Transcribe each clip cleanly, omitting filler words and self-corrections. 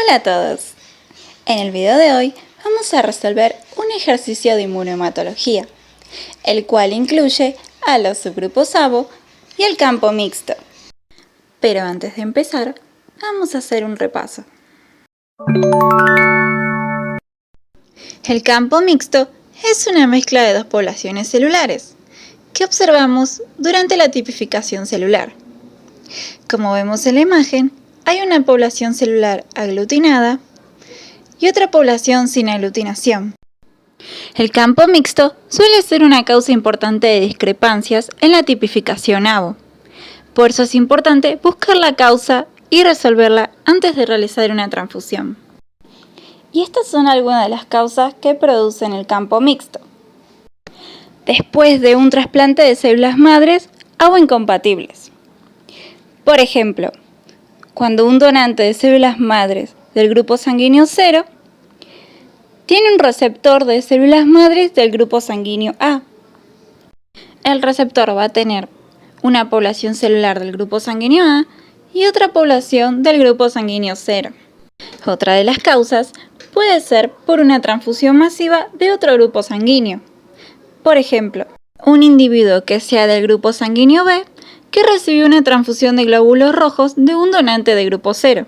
Hola a todos. En el video de hoy vamos a resolver un ejercicio de inmunohematología, el cual incluye a los subgrupos ABO y el campo mixto. Pero antes de empezar, vamos a hacer un repaso. El campo mixto es una mezcla de dos poblaciones celulares que observamos durante la tipificación celular. Como vemos en la imagen, hay una población celular aglutinada y otra población sin aglutinación. El campo mixto suele ser una causa importante de discrepancias en la tipificación ABO. Por eso es importante buscar la causa y resolverla antes de realizar una transfusión. Y estas son algunas de las causas que producen el campo mixto. Después de un trasplante de células madres ABO incompatibles. Por ejemplo, cuando un donante de células madres del grupo sanguíneo 0 tiene un receptor de células madres del grupo sanguíneo A. El receptor va a tener una población celular del grupo sanguíneo A y otra población del grupo sanguíneo 0. Otra de las causas puede ser por una transfusión masiva de otro grupo sanguíneo. Por ejemplo, un individuo que sea del grupo sanguíneo B que recibió una transfusión de glóbulos rojos de un donante de grupo 0.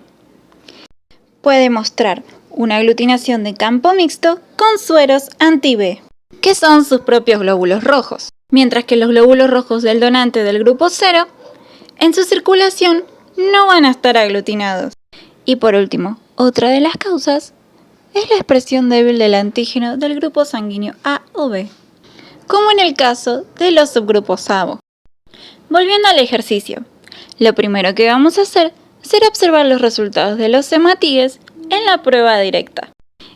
Puede mostrar una aglutinación de campo mixto con sueros anti-B, que son sus propios glóbulos rojos, mientras que los glóbulos rojos del donante del grupo 0, en su circulación, no van a estar aglutinados. Y por último, otra de las causas es la expresión débil del antígeno del grupo sanguíneo A o B, como en el caso de los subgrupos ABO. Volviendo al ejercicio, lo primero que vamos a hacer será observar los resultados de los hematíes en la prueba directa.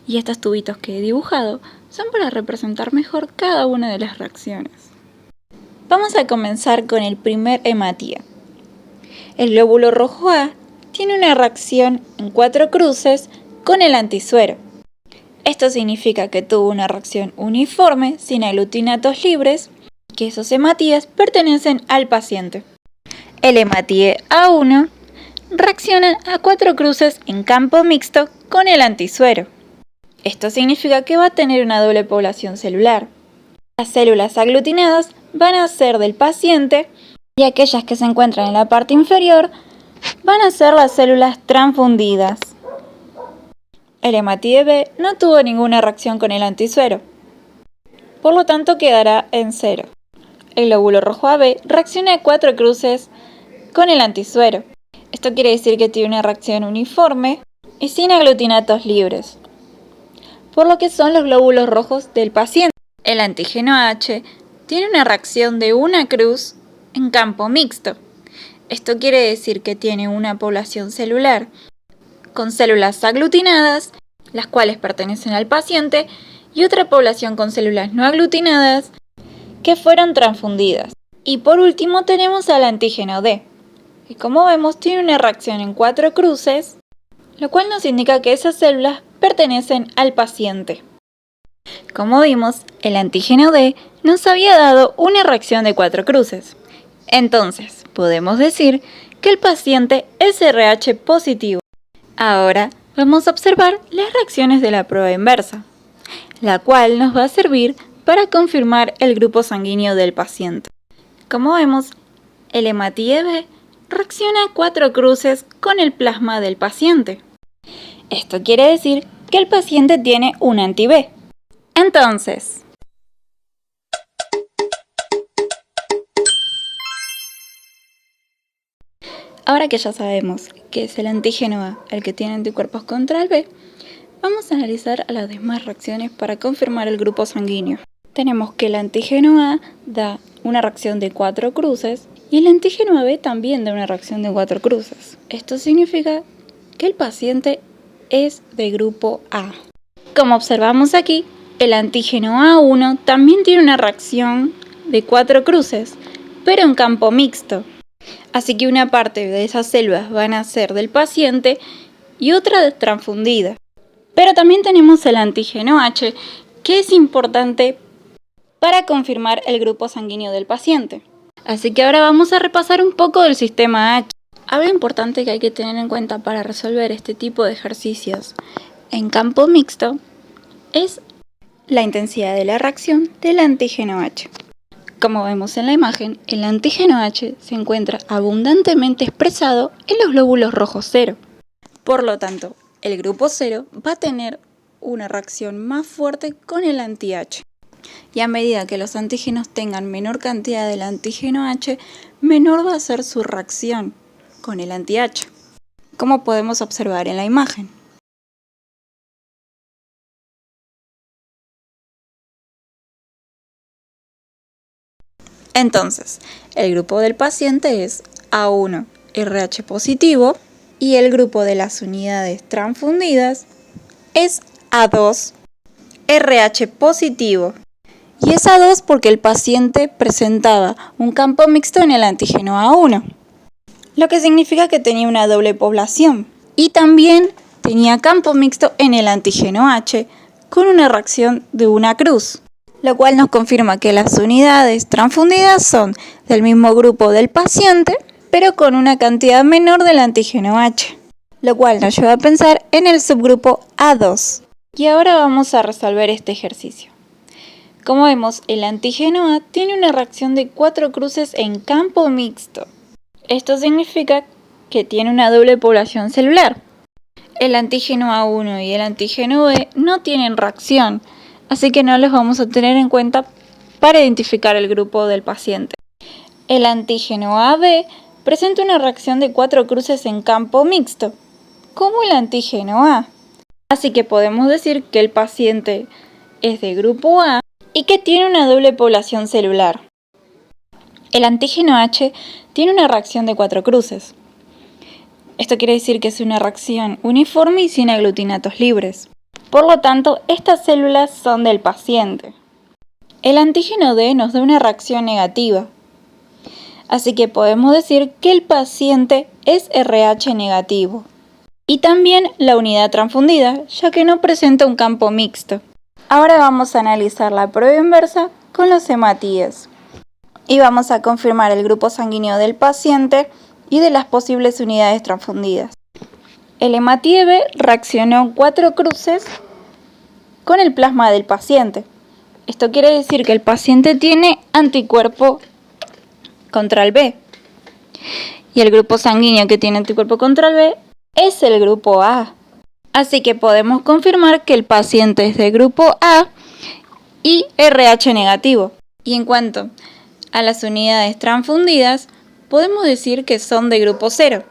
Y estos tubitos que he dibujado son para representar mejor cada una de las reacciones. Vamos a comenzar con el primer hematía. El glóbulo rojo A tiene una reacción en 4 cruces con el antisuero. Esto significa que tuvo una reacción uniforme sin aglutinatos libres, que esos hematíes pertenecen al paciente. El hematíe A1 reacciona a 4 cruces en campo mixto con el antisuero. Esto significa que va a tener una doble población celular. Las células aglutinadas van a ser del paciente y aquellas que se encuentran en la parte inferior van a ser las células transfundidas. El hematíe B no tuvo ninguna reacción con el antisuero, por lo tanto quedará en 0. El glóbulo rojo AB reacciona a 4 cruces con el antisuero. Esto quiere decir que tiene una reacción uniforme y sin aglutinatos libres, por lo que son los glóbulos rojos del paciente. El antígeno H tiene una reacción de una cruz en campo mixto. Esto quiere decir que tiene una población celular con células aglutinadas, las cuales pertenecen al paciente, y otra población con células no aglutinadas que fueron transfundidas. Y por último tenemos al antígeno D, que como vemos tiene una reacción en 4 cruces, lo cual nos indica que esas células pertenecen al paciente. Como vimos, el antígeno D nos había dado una reacción de 4 cruces. Entonces, podemos decir que el paciente es RH positivo. Ahora vamos a observar las reacciones de la prueba inversa, la cual nos va a servir para confirmar el grupo sanguíneo del paciente. Como vemos, el hematíe B reacciona a 4 cruces con el plasma del paciente. Esto quiere decir que el paciente tiene un anti-B. Entonces, ahora que ya sabemos que es el antígeno A el que tiene anticuerpos contra el B, vamos a analizar las demás reacciones para confirmar el grupo sanguíneo. Tenemos que el antígeno A da una reacción de 4 cruces y el antígeno AB también da una reacción de 4 cruces. Esto significa que el paciente es de grupo A. Como observamos aquí, el antígeno A1 también tiene una reacción de 4 cruces, pero en campo mixto. Así que una parte de esas células van a ser del paciente y otra transfundida. Pero también tenemos el antígeno H, que es importante para confirmar el grupo sanguíneo del paciente. Así que ahora vamos a repasar un poco del sistema H. Algo importante que hay que tener en cuenta para resolver este tipo de ejercicios en campo mixto es la intensidad de la reacción del antígeno H. Como vemos en la imagen, el antígeno H se encuentra abundantemente expresado en los glóbulos rojos 0. Por lo tanto, el grupo 0 va a tener una reacción más fuerte con el anti-H. Y a medida que los antígenos tengan menor cantidad del antígeno H, menor va a ser su reacción con el anti-H, como podemos observar en la imagen. Entonces, el grupo del paciente es A1 RH positivo y el grupo de las unidades transfundidas es A2 RH positivo. Y es A2 porque el paciente presentaba un campo mixto en el antígeno A1, lo que significa que tenía una doble población. Y también tenía campo mixto en el antígeno H con una reacción de una cruz, lo cual nos confirma que las unidades transfundidas son del mismo grupo del paciente, pero con una cantidad menor del antígeno H, lo cual nos lleva a pensar en el subgrupo A2. Y ahora vamos a resolver este ejercicio. Como vemos, el antígeno A tiene una reacción de 4 cruces en campo mixto. Esto significa que tiene una doble población celular. El antígeno A1 y el antígeno B no tienen reacción, así que no los vamos a tener en cuenta para identificar el grupo del paciente. El antígeno AB presenta una reacción de 4 cruces en campo mixto, como el antígeno A. Así que podemos decir que el paciente es de grupo A y que tiene una doble población celular. El antígeno H tiene una reacción de 4 cruces. Esto quiere decir que es una reacción uniforme y sin aglutinatos libres. Por lo tanto, estas células son del paciente. El antígeno D nos da una reacción negativa. Así que podemos decir que el paciente es RH negativo. Y también la unidad transfundida, ya que no presenta un campo mixto. Ahora vamos a analizar la prueba inversa con los hematíes. Y vamos a confirmar el grupo sanguíneo del paciente y de las posibles unidades transfundidas. El hematíe B reaccionó 4 cruces con el plasma del paciente. Esto quiere decir que el paciente tiene anticuerpo contra el B. Y el grupo sanguíneo que tiene anticuerpo contra el B es el grupo A. Así que podemos confirmar que el paciente es de grupo A y RH negativo. Y en cuanto a las unidades transfundidas, podemos decir que son de grupo 0,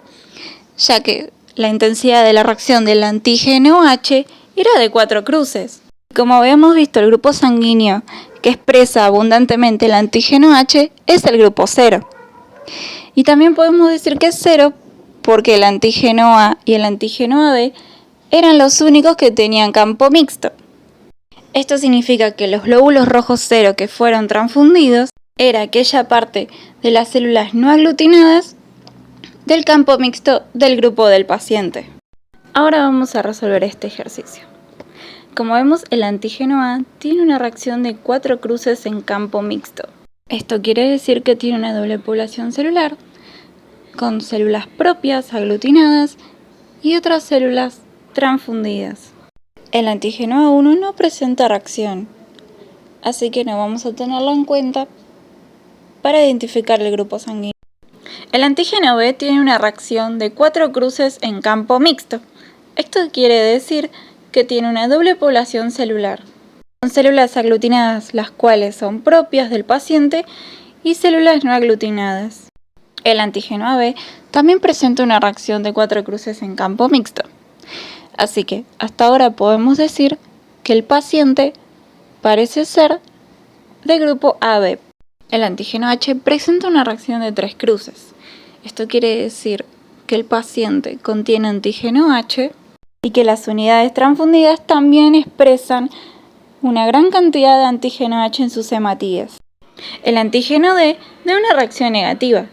ya que la intensidad de la reacción del antígeno H era de 4 cruces. Como habíamos visto, el grupo sanguíneo que expresa abundantemente el antígeno H es el grupo 0. Y también podemos decir que es 0 porque el antígeno A y el antígeno AB eran los únicos que tenían campo mixto. Esto significa que los glóbulos rojos 0 que fueron transfundidos era aquella parte de las células no aglutinadas del campo mixto del grupo del paciente. Ahora vamos a resolver este ejercicio. Como vemos, el antígeno A tiene una reacción de 4 cruces en campo mixto. Esto quiere decir que tiene una doble población celular con células propias aglutinadas y otras células transfundidas. El antígeno A1 no presenta reacción, así que no vamos a tenerlo en cuenta para identificar el grupo sanguíneo. El antígeno B tiene una reacción de 4 cruces en campo mixto. Esto quiere decir que tiene una doble población celular, con células aglutinadas, las cuales son propias del paciente, y células no aglutinadas. El antígeno AB también presenta una reacción de 4 cruces en campo mixto. Así que hasta ahora podemos decir que el paciente parece ser de grupo AB. El antígeno H presenta una reacción de 3 cruces. Esto quiere decir que el paciente contiene antígeno H y que las unidades transfundidas también expresan una gran cantidad de antígeno H en sus hematíes. El antígeno D da una reacción negativa.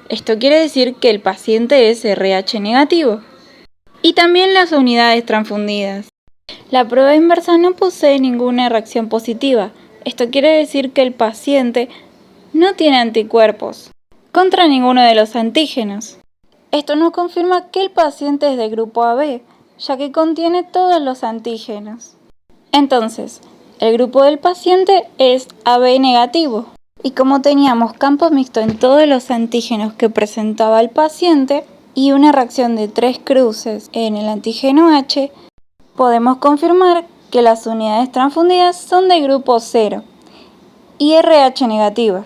Esto quiere decir que el paciente es RH negativo. Y también las unidades transfundidas. La prueba inversa no posee ninguna reacción positiva. Esto quiere decir que el paciente no tiene anticuerpos contra ninguno de los antígenos. Esto nos confirma que el paciente es de grupo AB, ya que contiene todos los antígenos. Entonces, el grupo del paciente es AB negativo. Y como teníamos campo mixto en todos los antígenos que presentaba el paciente y una reacción de 3 cruces en el antígeno H, podemos confirmar que las unidades transfundidas son de grupo 0 y RH negativas.